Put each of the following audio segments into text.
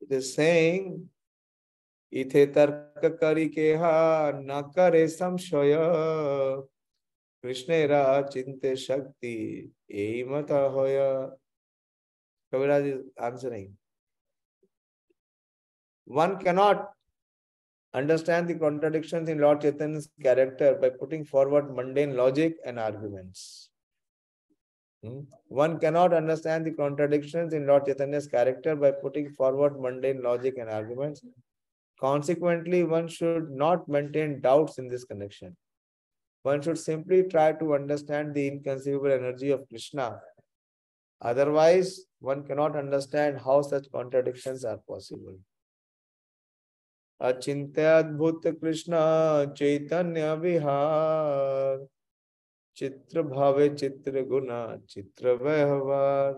It is saying, Ithe tarka kari keha na kare samshaya Krishnera chinte shakti ei mata hoya. Kaviraj is answering. One cannot understand the contradictions in Lord Chaitanya's character by putting forward mundane logic and arguments. One cannot understand the contradictions in Lord Chaitanya's character by putting forward mundane logic and arguments. Consequently, one should not maintain doubts in this connection. One should simply try to understand the inconceivable energy of Krishna. Otherwise, one cannot understand how such contradictions are possible. Achintayadbhuta Krishna Chaitanya Vihar Chitra Bhave Chitra Guna Chitra Vyavar.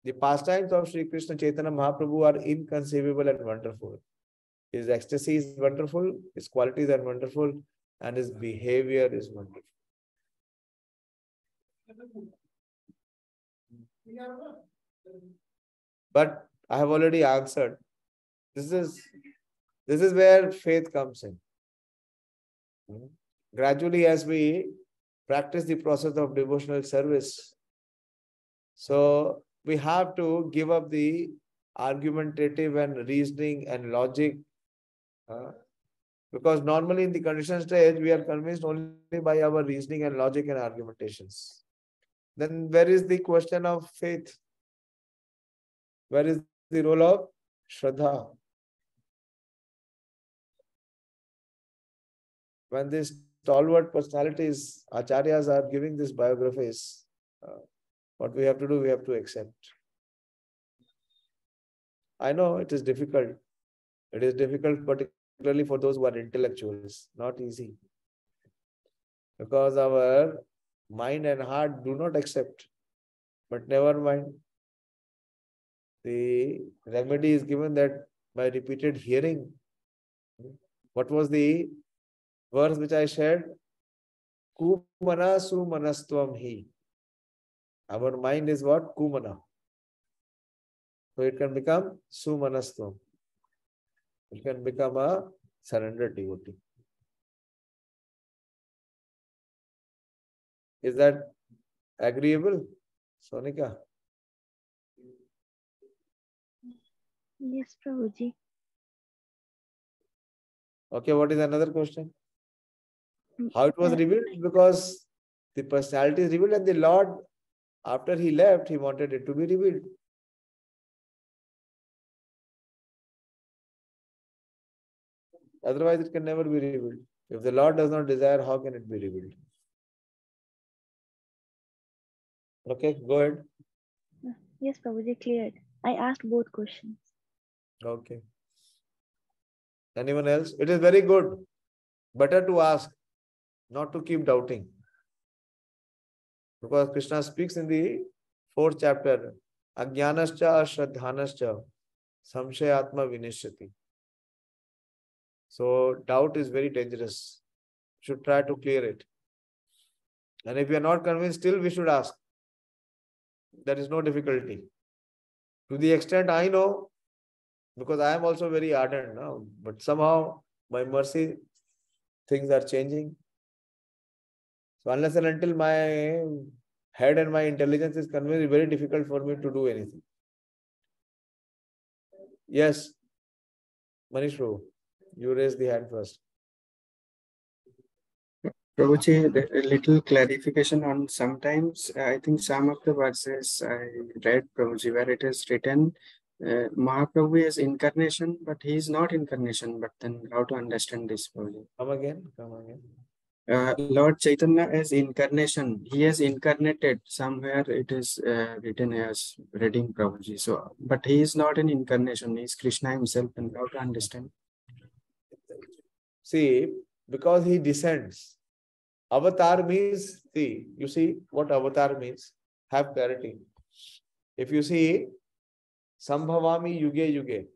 The pastimes of Śrī Krishna Chaitanya Mahāprabhu are inconceivable and wonderful. His ecstasy is wonderful, his qualities are wonderful, and his behavior is wonderful. But I have already answered. This is where faith comes in. Gradually, as we practice the process of devotional service, so we have to give up the argumentative and reasoning and logic, because normally in the conditioned stage, we are convinced only by our reasoning and logic and argumentations. Then where is the question of faith? Where is the role of Shraddha? When these stalwart personalities, acharyas, are giving these biographies, what we have to do, we have to accept. I know it is difficult. It is difficult, particularly for those who are intellectuals. Not easy. Because our mind and heart do not accept. But never mind. The remedy is given that by repeated hearing. What was the verse which I shared? Kumana sumanastvam hi. Our mind is what? Kumana. So it can become sumanastvam. It can become a surrendered devotee. Is that agreeable, Sonika? Yes, Prabhuji. Okay, what is another question? How it was revealed? Because the personality is revealed and the Lord, after he left, he wanted it to be revealed. Otherwise, it can never be revealed. If the Lord does not desire, how can it be revealed? Okay, go ahead. Yes, Prabhuji, cleared. I asked both questions. Okay. Anyone else? It is very good. Better to ask, not to keep doubting. Because Krishna speaks in the 4th chapter, Ajnanascha Ashraddhanascha Samshayatma Vinishyati. So doubt is very dangerous. Should try to clear it. And if we are not convinced, still we should ask. There is no difficulty. To the extent I know, because I am also very ardent now, but somehow by mercy things are changing. So unless and until my head and my intelligence is convinced, it's very difficult for me to do anything. Yes, Manish Prabhu, you raise the hand first. Prabhuji, a little clarification on sometimes, I think some of the verses I read, Prabhuji, where it is written, Mahaprabhu is incarnation, but he is not incarnation. But then how to understand this, Prabhuji? Come again, come again. Lord Chaitanya as incarnation, he has incarnated. Somewhere it is written as reading, Prabhuji. So, but he is not an incarnation, he is Krishna himself. And how to understand? See, because he descends. Avatar means, see, you see what avatar means? Have clarity. If you see, Sambhavami Yuge Yuge,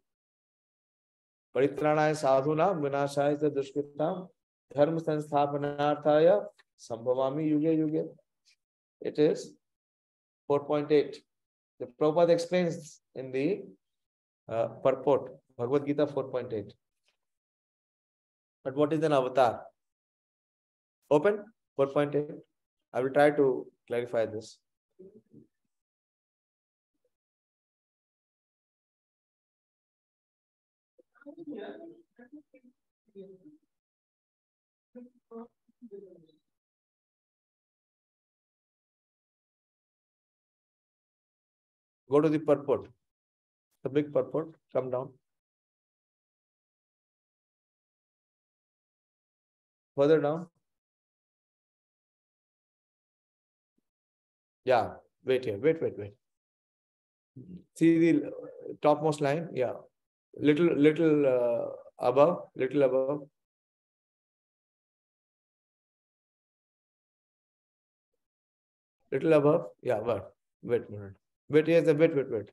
Paritranaya Sadhuna, Vinashaya Dushkritam, Dharma Sansthapanarthaya, Sambhavami Yuge Yuge. It is 4.8. The Prabhupada explains in the purport, Bhagavad Gita 4.8. But what is an avatar? Open 4.8. I will try to clarify this. Go to the purport. The big purport. Come down. Further down. Yeah. Wait here. Wait. See the topmost line? Yeah. Little above. Little above. Little above. Yeah. Wait a minute. Wait. Yes. Wait.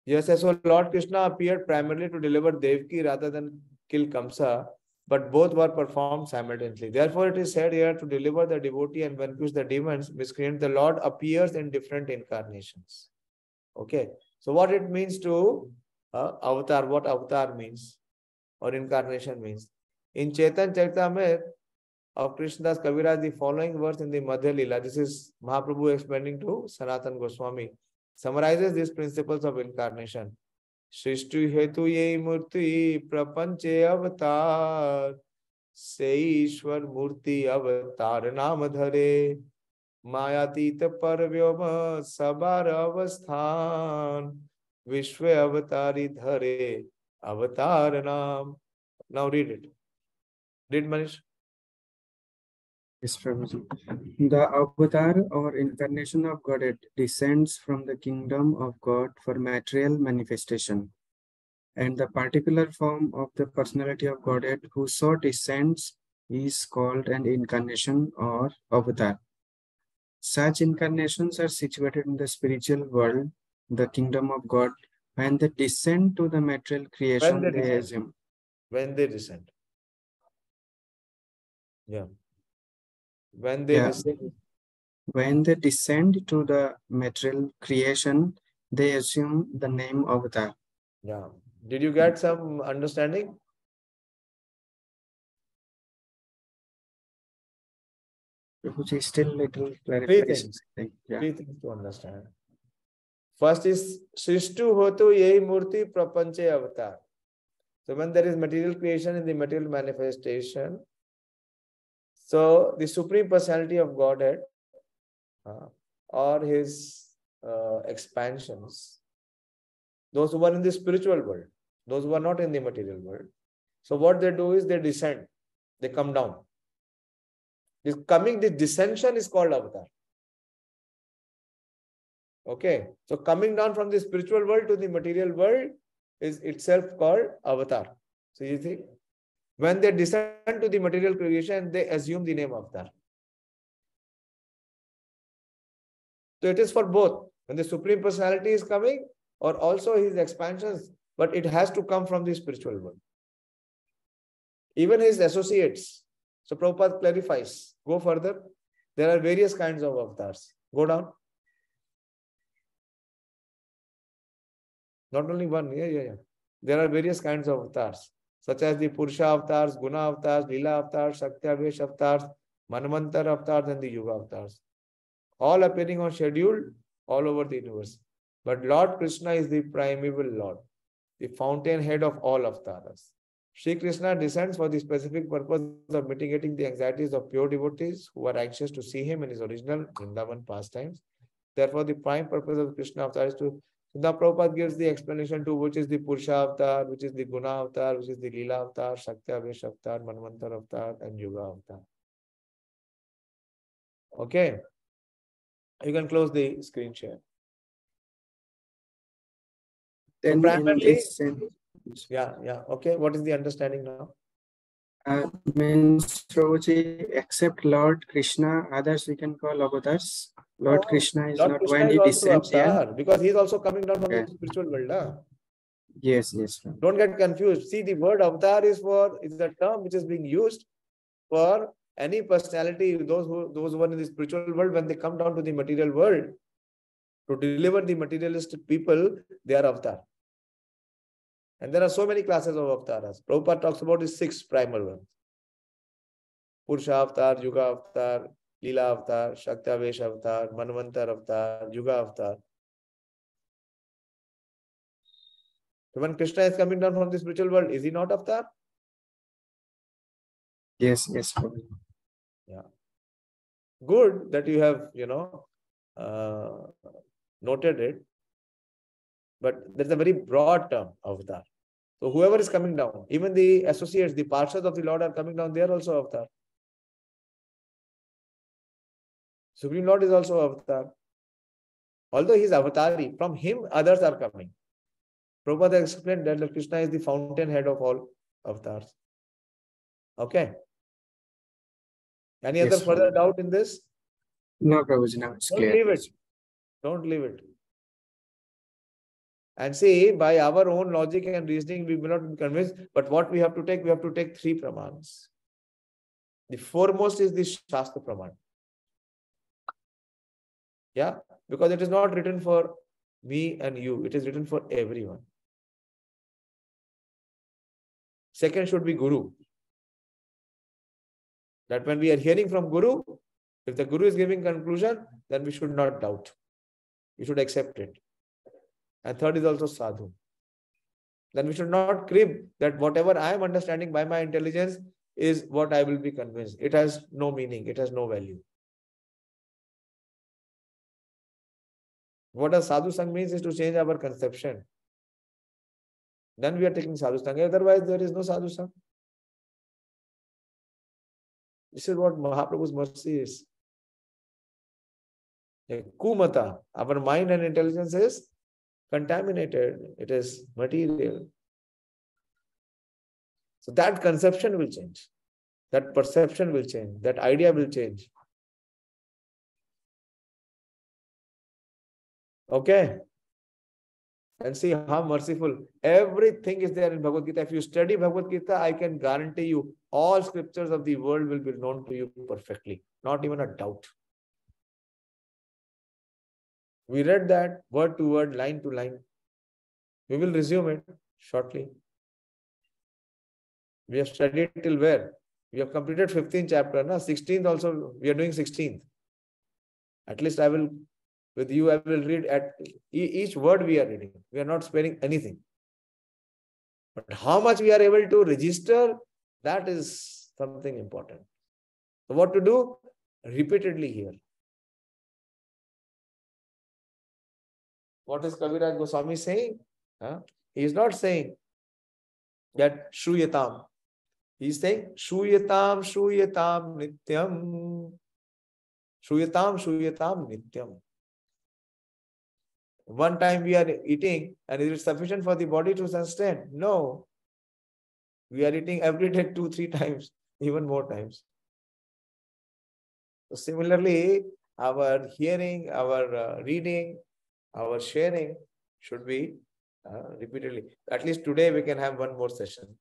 Yes. So Lord Krishna appeared primarily to deliver Devaki rather than kill Kamsa, but both were performed simultaneously. Therefore, it is said here to deliver the devotee and vanquish the demons, miscreant. The Lord appears in different incarnations. Okay. So what it means to avatar, what avatar means or incarnation means. In Caitanya-Caritāmṛta of Krishnadas Kaviraj, the following verse in the Madhya Lila, this is Mahāprabhu explaining to Sanatana Goswami, summarizes these principles of incarnation. Srishti hetu ye murti prapanche avatar se Ishwar murti avatar nam dhare mayatita parvyoma sabar avasthan vishwe avatari dhare avatar nam. Now read it. Read, Manish. Yes, Prabhuji. The avatar or incarnation of Godhead descends from the kingdom of God for material manifestation. And the particular form of the personality of Godhead who so descends is called an incarnation or avatar. Such incarnations are situated in the spiritual world, the kingdom of God, when they descend to the material creation, they assume. When they descend. Yeah. When they descend. When they descend to the material creation, they assume the name avatar. Yeah. Did you get some understanding? Which is still little clarification. Three things to understand. First is Srishtu Hotu Yehi Murti Prapanche Avatar. So when there is material creation in the material manifestation, so the Supreme Personality of Godhead or his expansions, those who are in the spiritual world, those who are not in the material world. So what they do is they descend, they come down. This descension is called avatar. Okay, so coming down from the spiritual world to the material world is itself called avatar. So you think, when they descend to the material creation, they assume the name avatar. So it is for both. When the Supreme Personality is coming, or also his expansions, but it has to come from the spiritual world. Even his associates. So Prabhupada clarifies. Go further. There are various kinds of avatars. Go down. Not only one. Yeah. There are various kinds of avatars, such as the Purusha avatars, Guna avatars, Lila avatars, Shakti-Avesh avatars, Manvantar avatars, and the Yuga avatars. All appearing on schedule all over the universe. But Lord Krishna is the primeval Lord, the fountainhead of all avatars. Shri Krishna descends for the specific purpose of mitigating the anxieties of pure devotees who are anxious to see him in his original Vrindavan pastimes. Therefore, the prime purpose of Krishna avatar is to... Now Prabhupada gives the explanation to which is the Purusha avatar, which is the Guna avatar, which is the Lila avatar, Shakti-Avesh avatar, Manvantar avatar, and Yuga avatar. Okay. You can close the screen share. So primarily, yeah. Okay. What is the understanding now? Means Prabhuji, except Lord Krishna, others we can call avatars. Lord Krishna is Lord not Krishna when he descends here. Because he is also coming down from the spiritual world. Yes. Don't get confused. See, the word avatar is the term which is being used for any personality, those who are in the spiritual world, when they come down to the material world, To deliver the materialistic people, they are avatar. And there are so many classes of avatars. Prabhupada talks about the 6 primal ones. Purusha avatar, Yuga avatar, Leela avatar, Shaktavesh avatar, Manvantar avatar, Yuga avatar. So when Krishna is coming down from the spiritual world, is he not avatar? Yes, yes, Prabhuji. Yeah. Good that you have, noted it. But there's a very broad term, avatar. So whoever is coming down, even the associates, the parshads of the Lord are coming down, they are also avatar. Supreme Lord is also avatar. Although he is avatari, from him others are coming. Prabhupada explained that Krishna is the fountainhead of all avatars. Okay. Any other further doubt in this? No, Prabhuji, now it's clear. Don't leave it. Don't leave it. And see, by our own logic and reasoning, we will not be convinced. But what we have to take 3 pramans. The foremost is the Shastra Praman. Yeah, because it is not written for me and you. It is written for everyone. Second should be Guru. That when we are hearing from Guru, if the Guru is giving conclusion, then we should not doubt. We should accept it. And third is also Sadhu. Then we should not crib that whatever I am understanding by my intelligence is what I will be convinced. It has no meaning. It has no value. What a Sadhu Sang means is to change our conception. Then we are taking Sadhu Sang. Otherwise, there is no Sadhu Sang. This is what Mahāprabhu's mercy is. Kumata, our mind and intelligence is contaminated. It is material. So that conception will change. That perception will change. That idea will change. Okay. And see how merciful. Everything is there in Bhagavad Gita. If you study Bhagavad Gita, I can guarantee you all scriptures of the world will be known to you perfectly. Not even a doubt. We read that word to word, line to line. We will resume it shortly. We have studied till where? We have completed 15th chapter. 16th also, we are doing 16th. At least I will, with you, I will read at each word we are reading. We are not sparing anything. But how much we are able to register, that is something important. So what to do? Repeatedly hear. What is Kaviraj Goswami saying? He is not saying that Shruyatam. He is saying Shruyatam, Shruyatam, Nityam. Shruyatam, Shruyatam, Nityam. One time we are eating and is it sufficient for the body to sustain? No. We are eating every day 2-3 times, even more times. So similarly, our hearing, our reading, our sharing should be repeatedly. At least today we can have one more session.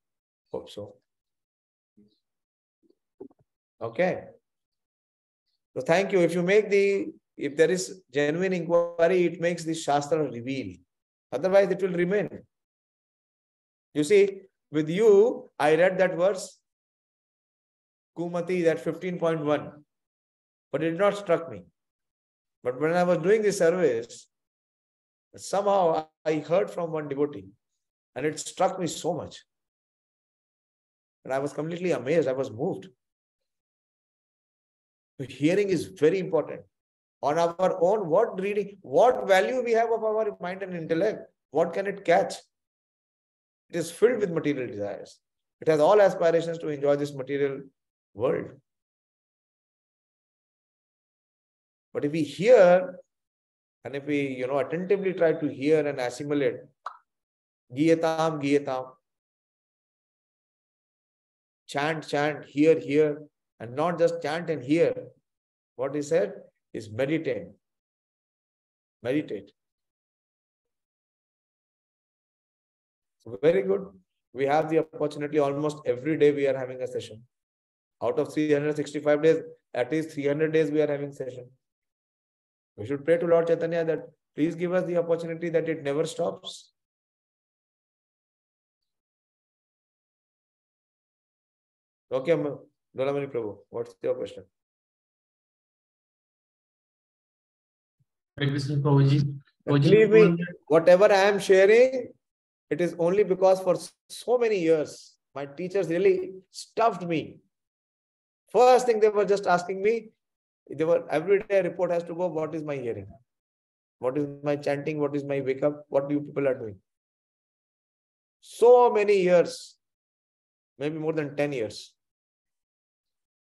Hope so. Okay. So thank you. If there is genuine inquiry, it makes the Shastra reveal. Otherwise, it will remain. You see, with you, I read that verse, Kumati, that 15.1, but it did not struck me. But when I was doing the service, somehow I heard from one devotee, and it struck me so much. And I was completely amazed. I was moved. Hearing is very important. On our own, what value we have of our mind and intellect? What can it catch? It is filled with material desires. It has all aspirations to enjoy this material world. But if we hear, and if we, attentively try to hear and assimilate, Giyatam, Giyatam, chant, hear, and not just chant and hear. What he said is meditate. Meditate. So very good. We have the opportunity almost every day we are having a session. Out of 365 days, at least 300 days we are having session. We should pray to Lord Chaitanya that Please give us the opportunity that it never stops. Okay, Dolamani Prabhu, what's your question? Prabhuji. Believe me, whatever I am sharing, it is only because for so many years, my teachers really stuffed me. First thing they were just asking me, every day a report has to go, what is my hearing? What is my chanting? What is my wake up? What you people are doing? So many years, maybe more than 10 years.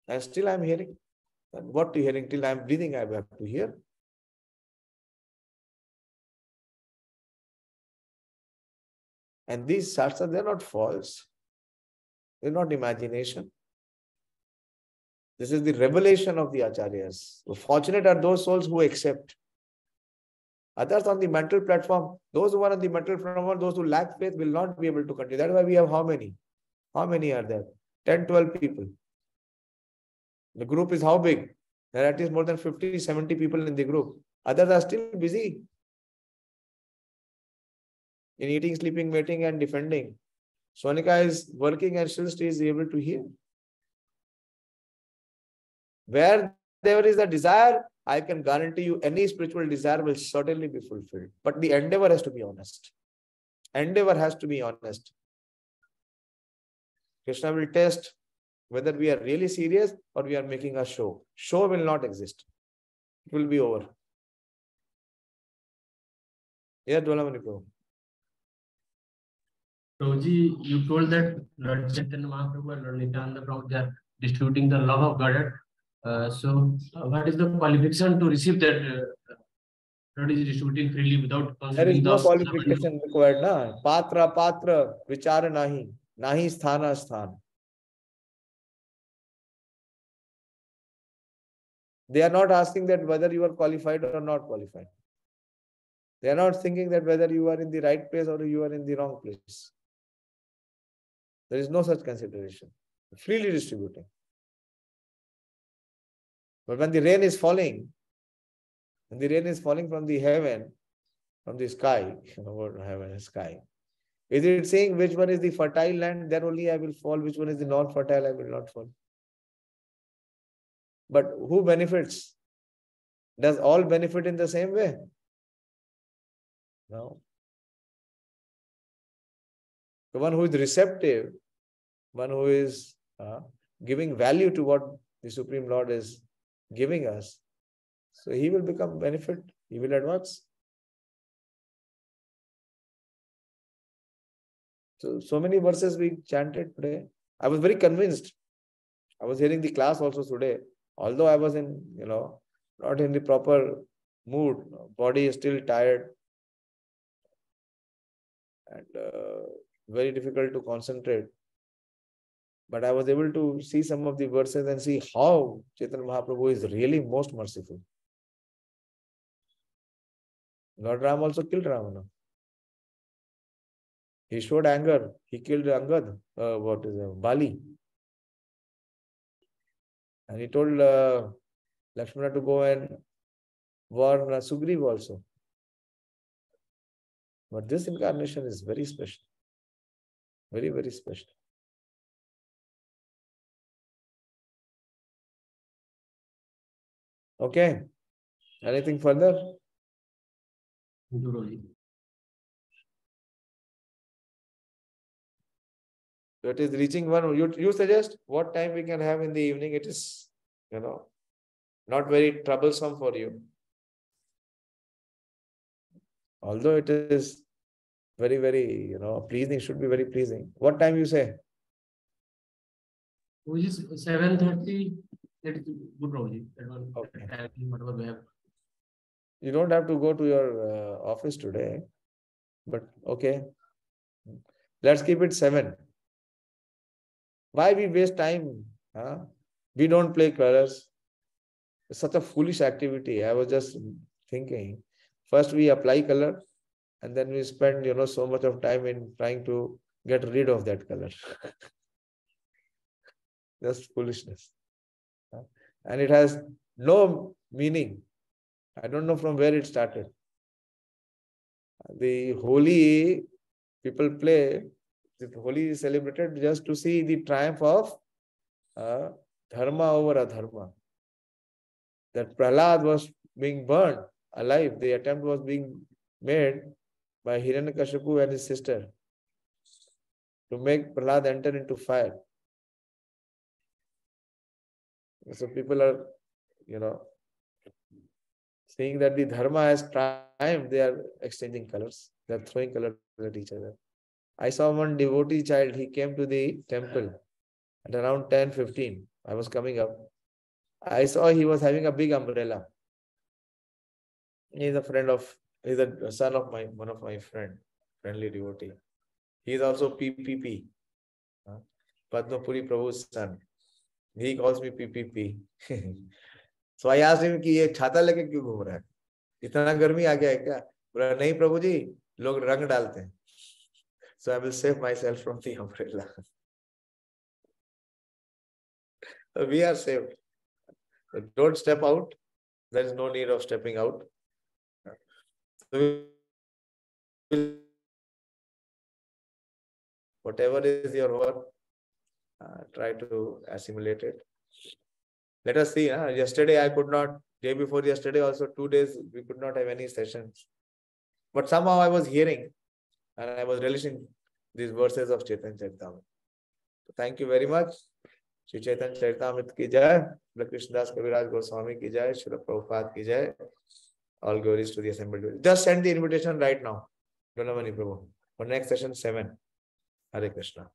And still I'm hearing. And what to hearing? Till I'm breathing, I have to hear. And these shastras, they're not false. They're not imagination. This is the revelation of the acharyas. So fortunate are those souls who accept. Others on the mental platform, those who are on the mental platform, those who lack faith will not be able to continue. That's why we have how many? How many are there? 10, 12 people. The group is how big? There are at least more than 50, 70 people in the group. Others are still busy in eating, sleeping, mating, and defending. Sonika is working and still is able to hear. Where there is a desire, I can guarantee you any spiritual desire will certainly be fulfilled. But the endeavor has to be honest. Endeavor has to be honest. Krishna will test whether we are really serious or we are making a show. Show will not exist. It will be over. Yeah, Dolamani Prabhu. Prabhuji, you told that Lord Chaitanya Mahaprabhu and Lord Nityananda Prabhu, they are distributing the love of Godhead. What is the qualification to receive that? Lord is distributing freely without There is considering no the qualification required. Na? Patra, patra, vichara nahi. Nahi sthana, sthan. They are not asking that whether you are qualified or not qualified. They are not thinking that whether you are in the right place or you are in the wrong place. There is no such consideration. Freely distributing. But when the rain is falling, from the heaven, from the sky, heaven and sky, is it saying which one is the fertile land, there only I will fall, which one is the non-fertile, I will not fall? But who benefits? Does all benefit in the same way? No. The one who is receptive, one who is giving value to what the Supreme Lord is giving us, so he will become benefit, he will advance. So many verses we chanted today. I was very convinced. I was hearing the class also today. Although I was in, not in the proper mood, body is still tired and very difficult to concentrate. But I was able to see some of the verses and see how Chaitanya Mahaprabhu is really most merciful. Lord Ram also killed Ravana. He showed anger. He killed Angad, Bali. And he told Lakshmana to go and warn Sugriv also. But this incarnation is very special. Very, very special. Okay. Anything further? So it is reaching one. You suggest what time we can have in the evening? It is, not very troublesome for you. Although it is very, very, pleasing, should be very pleasing. What time you say? Which is 7:30. That is good, Prabhuji. Okay. Whatever we have. You don't have to go to your office today, but okay. Let's keep it 7. Why we waste time? Huh? We don't play colors. It's such a foolish activity. I was just thinking. First we apply color and then we spend, so much of time in trying to get rid of that color. Just foolishness. And it has no meaning. I don't know from where it started. The Holi people play, the Holi is celebrated just to see the triumph of dharma over adharma. That Prahlad was being burned alive. The attempt was being made by Hiranyakashipu and his sister to make Prahlad enter into fire. So people are, seeing that the dharma has triumphed, they are exchanging colors. They are throwing colors at each other. I saw one devotee child, he came to the temple at around 10:15. I was coming up. I saw he was having a big umbrella. He is a son of one of my friendly devotee. He is also PPP, Padma Puri Prabhu's son. He calls me PPP. So I asked him कि ये छाता लेके क्यों घूम रहा है? इतना गर्मी आ गया है क्या? बोला नहीं प्रभु जी, लोग रंग डालते हैं. So I will save myself from the umbrella. So we are saved. So don't step out. There is no need of stepping out. So whatever is your work, try to assimilate it. Let us see. Yesterday I could not, day before yesterday also 2 days, we could not have any sessions. But somehow I was hearing and I was relishing these verses of Caitanya-Caritāmṛta. So thank you very much. Śrī Caitanya-Caritāmṛta ki jai, Srila Krishnadas Kaviraj Goswami ki jai, Srila Prabhupada ki jai. All glories to the assembled. Just send the invitation right now. Donamani Prabhu. For next session 7. Hare Krishna.